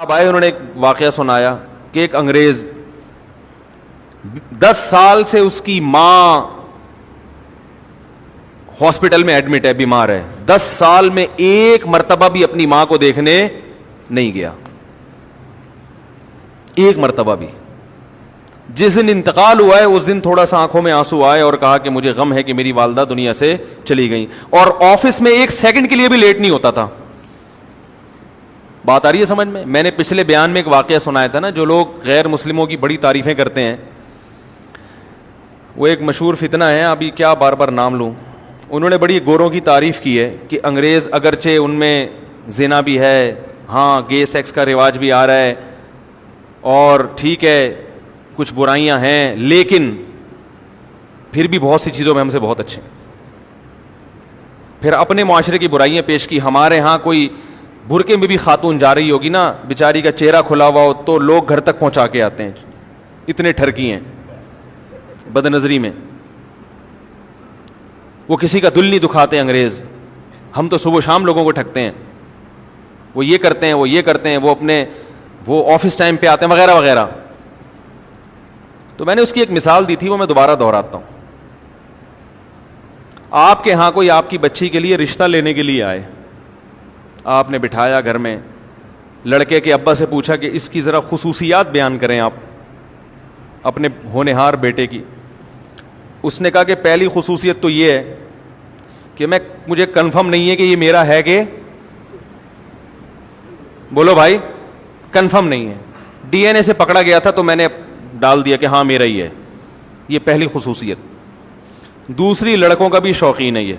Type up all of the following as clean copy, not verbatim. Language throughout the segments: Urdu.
اب آئے, انہوں نے ایک واقعہ سنایا کہ ایک انگریز 10 سال سے اس کی ماں ہاسپٹل میں ایڈمٹ ہے, بیمار ہے, 10 سال میں ایک مرتبہ بھی اپنی ماں کو دیکھنے نہیں گیا, ایک مرتبہ بھی. جس دن انتقال ہوا ہے اس دن تھوڑا سا آنکھوں میں آنسو آئے اور کہا کہ مجھے غم ہے کہ میری والدہ دنیا سے چلی گئی, اور آفس میں ایک سیکنڈ کے لیے بھی لیٹ نہیں ہوتا تھا. بات آ رہی ہے سمجھ میں؟ میں نے پچھلے بیان میں ایک واقعہ سنایا تھا نا, جو لوگ غیر مسلموں کی بڑی تعریفیں کرتے ہیں, وہ ایک مشہور فتنہ ہے, ابھی کیا بار بار نام لوں. انہوں نے بڑی گوروں کی تعریف کی ہے کہ انگریز اگرچہ ان میں زنا بھی ہے, ہاں گے سیکس کا رواج بھی آ رہا ہے, اور ٹھیک ہے کچھ برائیاں ہیں, لیکن پھر بھی بہت سی چیزوں میں ہم سے بہت اچھے. پھر اپنے معاشرے کی برائیاں پیش کی. ہمارے ہاں کوئی برقعے میں بھی خاتون جا رہی ہوگی نا, بیچاری کا چہرہ کھلا ہوا ہو تو لوگ گھر تک پہنچا کے آتے ہیں, اتنے ٹھرکی ہیں بد نظری میں. وہ کسی کا دل نہیں دکھاتے انگریز. ہم تو صبح شام لوگوں کو ٹھگتے ہیں, وہ یہ کرتے ہیں, وہ یہ کرتے ہیں, وہ آفس ٹائم پہ آتے ہیں وغیرہ وغیرہ. تو میں نے اس کی ایک مثال دی تھی, وہ میں دوبارہ دہراتا ہوں. آپ کے ہاں کوئی آپ کی بچی کے لیے رشتہ لینے کے لیے آئے, آپ نے بٹھایا گھر میں, لڑکے کے ابا سے پوچھا کہ اس کی ذرا خصوصیات بیان کریں آپ اپنے ہونہار بیٹے کی. اس نے کہا کہ پہلی خصوصیت تو یہ ہے کہ مجھے کنفرم نہیں ہے کہ یہ میرا ہے کہ, بولو بھائی, کنفرم نہیں ہے, ڈی این اے سے پکڑا گیا تھا تو میں نے ڈال دیا کہ ہاں میرا ہی ہے. یہ پہلی خصوصیت. دوسری, لڑکوں کا بھی شوقین ہے, یہ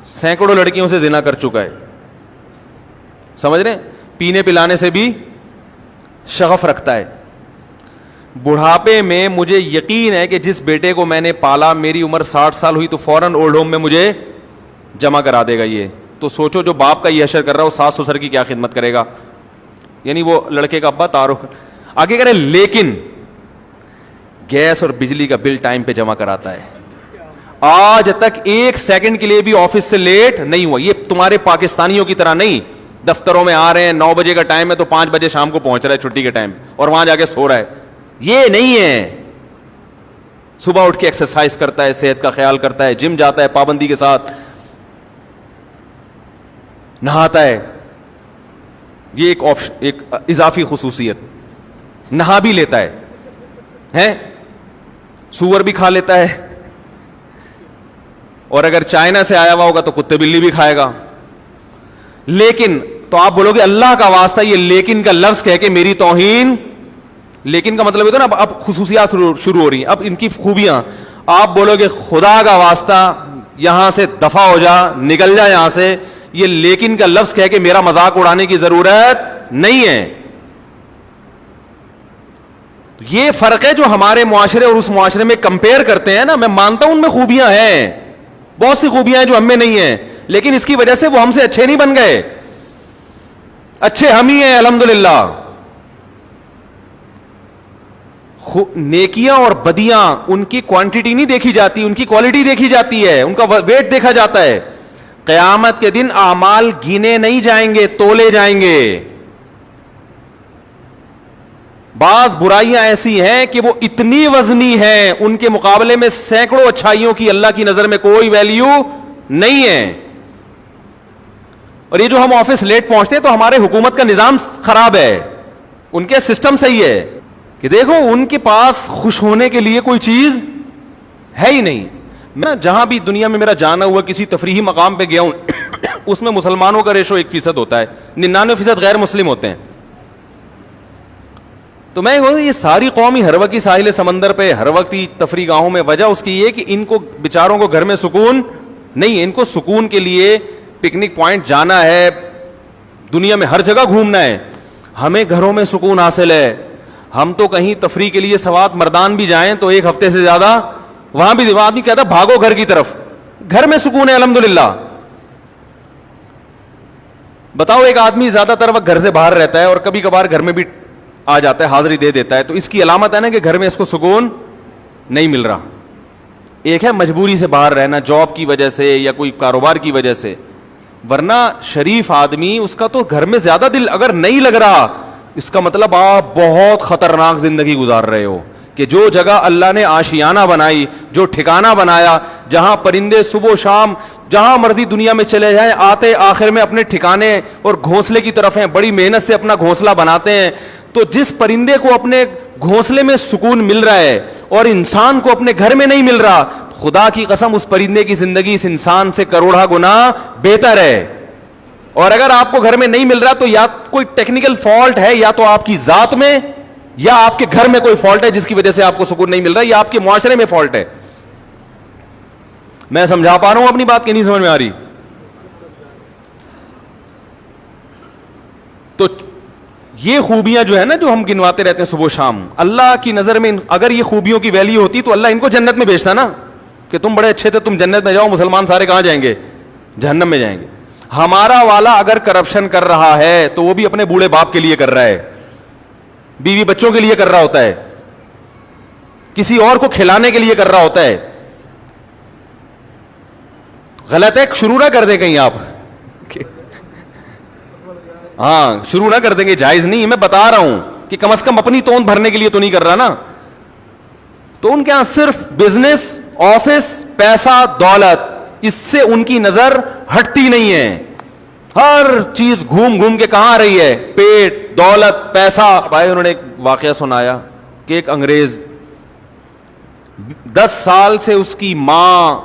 سینکڑوں لڑکیوں سے زنا کر چکا ہے, سمجھ رہے ہیں, پینے پلانے سے بھی شغف رکھتا ہے. بڑھاپے میں مجھے یقین ہے کہ جس بیٹے کو میں نے پالا, میری عمر 60 سال ہوئی تو فوراً اولڈ ہوم میں مجھے جمع کرا دے گا. یہ تو سوچو جو باپ کا یہ حشر کر رہا ہے وہ ساس سسر کی کیا خدمت کرے گا. یعنی وہ لڑکے کا ابا تعارف آگے کرے, لیکن گیس اور بجلی کا بل ٹائم پہ جمع کراتا ہے. آج تک ایک سیکنڈ کے لیے بھی آفس سے لیٹ نہیں ہوا. یہ تمہارے پاکستانیوں کی طرح نہیں, دفتروں میں آ رہے ہیں 9 بجے کا ٹائم ہے تو 5 بجے شام کو پہنچ رہا ہے چھٹی کے ٹائم, اور وہاں جا کے سو رہا ہے. یہ نہیں ہے. صبح اٹھ کے ایکسرسائز کرتا ہے, صحت کا خیال کرتا ہے, جم جاتا ہے پابندی کے ساتھ, نہاتا ہے. یہ ایک اضافی خصوصیت, نہا بھی لیتا ہے, سور بھی کھا لیتا ہے, اور اگر چائنا سے آیا ہوا ہوگا تو کتے بلی بھی کھائے گا. لیکن تو آپ بولو گے اللہ کا واسطہ, یہ لیکن کا لفظ کہہ کے میری توہین, لیکن کا مطلب ہوتا ہے نا اب خصوصیات شروع ہو رہی ہیں, اب ان کی خوبیاں. آپ بولو گے خدا کا واسطہ یہاں سے دفع ہو جا, نکل جا یہاں سے, یہ لیکن کا لفظ کہہ کے میرا مذاق اڑانے کی ضرورت نہیں ہے. یہ فرق ہے جو ہمارے معاشرے اور اس معاشرے میں کمپیئر کرتے ہیں نا. میں مانتا ہوں ان میں خوبیاں ہیں, بہت سی خوبیاں ہیں جو ہم میں نہیں ہیں, لیکن اس کی وجہ سے وہ ہم سے اچھے نہیں بن گئے. اچھے ہم ہی ہیں الحمدللہ. نیکیاں اور بدیاں ان کی کوانٹٹی نہیں دیکھی جاتی, ان کی کوالٹی دیکھی جاتی ہے, ان کا ویٹ دیکھا جاتا ہے. قیامت کے دن اعمال گینے نہیں جائیں گے, تولے جائیں گے. بعض برائیاں ایسی ہیں کہ وہ اتنی وزنی ہیں, ان کے مقابلے میں سینکڑوں اچھائیوں کی اللہ کی نظر میں کوئی ویلیو نہیں ہے. اور یہ جو ہم آفس لیٹ پہنچتے ہیں تو ہمارے حکومت کا نظام خراب ہے, ان کے سسٹم صحیح ہے کہ دیکھو ان کے پاس خوش ہونے کے لیے کوئی چیز ہے ہی نہیں. میں جہاں بھی دنیا میں میرا جانا ہوا کسی تفریحی مقام پہ گیا ہوں اس میں مسلمانوں کا ریشو 1% ہوتا ہے, 99% غیر مسلم ہوتے ہیں. تو میں کہوں یہ ساری قومی ہر وقت ساحل سمندر پہ, ہر وقت تفریح گاہوں میں, وجہ اس کی یہ کہ ان کو بیچاروں کو گھر میں سکون نہیں ہے. ان کو سکون کے لیے پکنک پوائنٹ جانا ہے, دنیا میں ہر جگہ گھومنا ہے. ہمیں گھروں میں سکون حاصل ہے. ہم تو کہیں تفریح کے لیے سوات مردان بھی جائیں تو 1 ہفتے سے زیادہ وہاں بھی آدمی کہتا بھاگو گھر کی طرف, گھر میں سکون ہے الحمدللہ. بتاؤ ایک آدمی زیادہ تر وقت گھر سے باہر رہتا ہے اور کبھی کبھار گھر میں بھی آ جاتا ہے, حاضری دے دیتا ہے, تو اس کی علامت ہے نا کہ گھر میں اس کو سکون نہیں مل رہا. ایک ہے مجبوری سے باہر رہنا, جاب کی وجہ سے یا کوئی کاروبار کی وجہ سے. ورنہ شریف آدمی اس کا تو گھر میں زیادہ دل اگر نہیں لگ رہا، اس کا مطلب آپ بہت خطرناک زندگی گزار رہے ہو. کہ جو جگہ اللہ نے آشیانہ بنائی، جو ٹھکانہ بنایا، جہاں پرندے صبح و شام جہاں مرضی دنیا میں چلے جائیں آتے آخر میں اپنے ٹھکانے اور گھونسلے کی طرف ہیں، بڑی محنت سے اپنا گھونسلہ بناتے ہیں. تو جس پرندے کو اپنے گھونسلے میں سکون مل رہا ہے اور انسان کو اپنے گھر میں نہیں مل رہا، خدا کی قسم اس پرندے کی زندگی اس انسان سے کروڑا گنا بہتر ہے. اور اگر آپ کو گھر میں نہیں مل رہا تو یا کوئی ٹیکنیکل فالٹ ہے، یا تو آپ کی ذات میں یا آپ کے گھر میں کوئی فالٹ ہے جس کی وجہ سے آپ کو سکون نہیں مل رہا، یا آپ کے معاشرے میں فالٹ ہے. میں سمجھا پا رہا ہوں اپنی بات کی نہیں سمجھ میں آ رہی؟ تو یہ خوبیاں جو ہے نا جو ہم گنواتے رہتے ہیں صبح و شام، اللہ کی نظر میں اگر یہ خوبیوں کی ویلیو ہوتی تو اللہ ان کو جنت میں بھیجتا نا، کہ تم بڑے اچھے تھے، تم جنت میں جاؤ، مسلمان سارے کہاں جائیں گے؟ جہنم میں جائیں گے. ہمارا والا اگر کرپشن کر رہا ہے تو وہ بھی اپنے بوڑھے باپ کے لیے کر رہا ہے، بیوی بچوں کے لیے کر رہا ہوتا ہے، کسی اور کو کھلانے کے لیے کر رہا ہوتا ہے. غلط ہے، شروع نہ کر دیں کہیں آپ. ہاں شروع نہ کر دیں گے، جائز نہیں. میں بتا رہا ہوں کہ کم از کم اپنی توند بھرنے کے لیے تو نہیں کر رہا نا. تو ان کے یہاں صرف بزنس، آفس، پیسہ، دولت، اس سے ان کی نظر ہٹتی نہیں ہے. ہر چیز گھوم گھوم کے کہاں آ رہی ہے؟ پیٹ، دولت، پیسہ. بھائی انہوں نے ایک واقعہ سنایا کہ ایک انگریز 10 سال سے اس کی ماں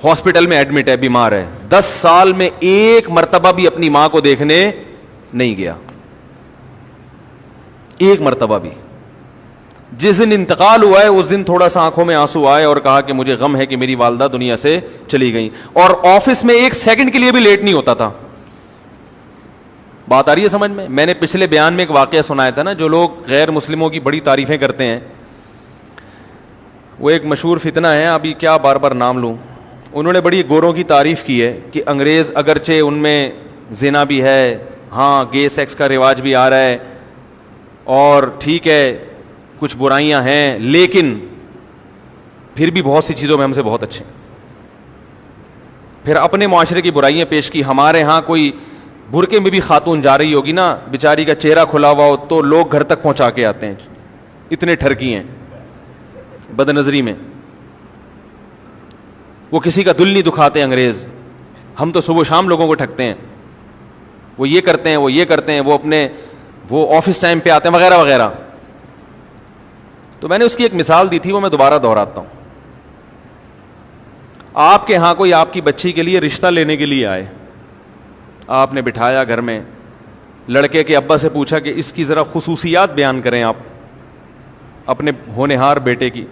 ہاسپٹل میں ایڈمٹ ہے، بیمار ہے. 10 سال میں ایک مرتبہ بھی اپنی ماں کو دیکھنے نہیں گیا، ایک مرتبہ بھی. جس دن انتقال ہوا ہے اس دن تھوڑا سا آنکھوں میں آنسو آئے اور کہا کہ مجھے غم ہے کہ میری والدہ دنیا سے چلی گئی. اور آفس میں ایک سیکنڈ کے لیے بھی لیٹ نہیں ہوتا تھا. بات آ رہی ہے سمجھ میں؟ میں نے پچھلے بیان میں ایک واقعہ سنایا تھا نا، جو لوگ غیر مسلموں کی بڑی تعریفیں کرتے ہیں، وہ ایک مشہور فتنہ ہے، ابھی کیا بار بار نام لوں. انہوں نے بڑی گوروں کی تعریف کی ہے کہ انگریز اگرچہ ان میں زنا بھی ہے، ہاں گے سیکس کا رواج بھی آ رہا ہے، اور ٹھیک ہے کچھ برائیاں ہیں، لیکن پھر بھی بہت سی چیزوں میں ہم سے بہت اچھے. پھر اپنے معاشرے کی برائیاں پیش کی. ہمارے ہاں کوئی برقعے میں بھی خاتون جا رہی ہوگی نا، بیچاری کا چہرہ کھلا ہوا ہو تو لوگ گھر تک پہنچا کے آتے ہیں، اتنے ٹھرکی ہیں بد نظری میں. وہ کسی کا دل نہیں دکھاتے انگریز. ہم تو صبح شام لوگوں کو ٹھگتے ہیں، وہ یہ کرتے ہیں، وہ یہ کرتے ہیں، وہ آفس ٹائم پہ آتے ہیں وغیرہ وغیرہ. تو میں نے اس کی ایک مثال دی تھی، وہ میں دوبارہ دہراتا ہوں. آپ کے ہاں کوئی آپ کی بچی کے لیے رشتہ لینے کے لیے آئے، آپ نے بٹھایا گھر میں، لڑکے کے ابا سے پوچھا کہ اس کی ذرا خصوصیات بیان کریں آپ اپنے ہونہار بیٹے کی.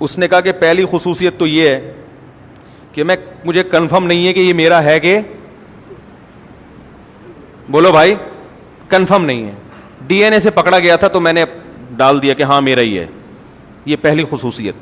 اس نے کہا کہ پہلی خصوصیت تو یہ ہے کہ مجھے کنفرم نہیں ہے کہ یہ میرا ہے کہ، بولو بھائی، کنفرم نہیں ہے. ڈی این اے سے پکڑا گیا تھا تو میں نے ڈال دیا کہ ہاں میرا ہی ہے. یہ پہلی خصوصیت.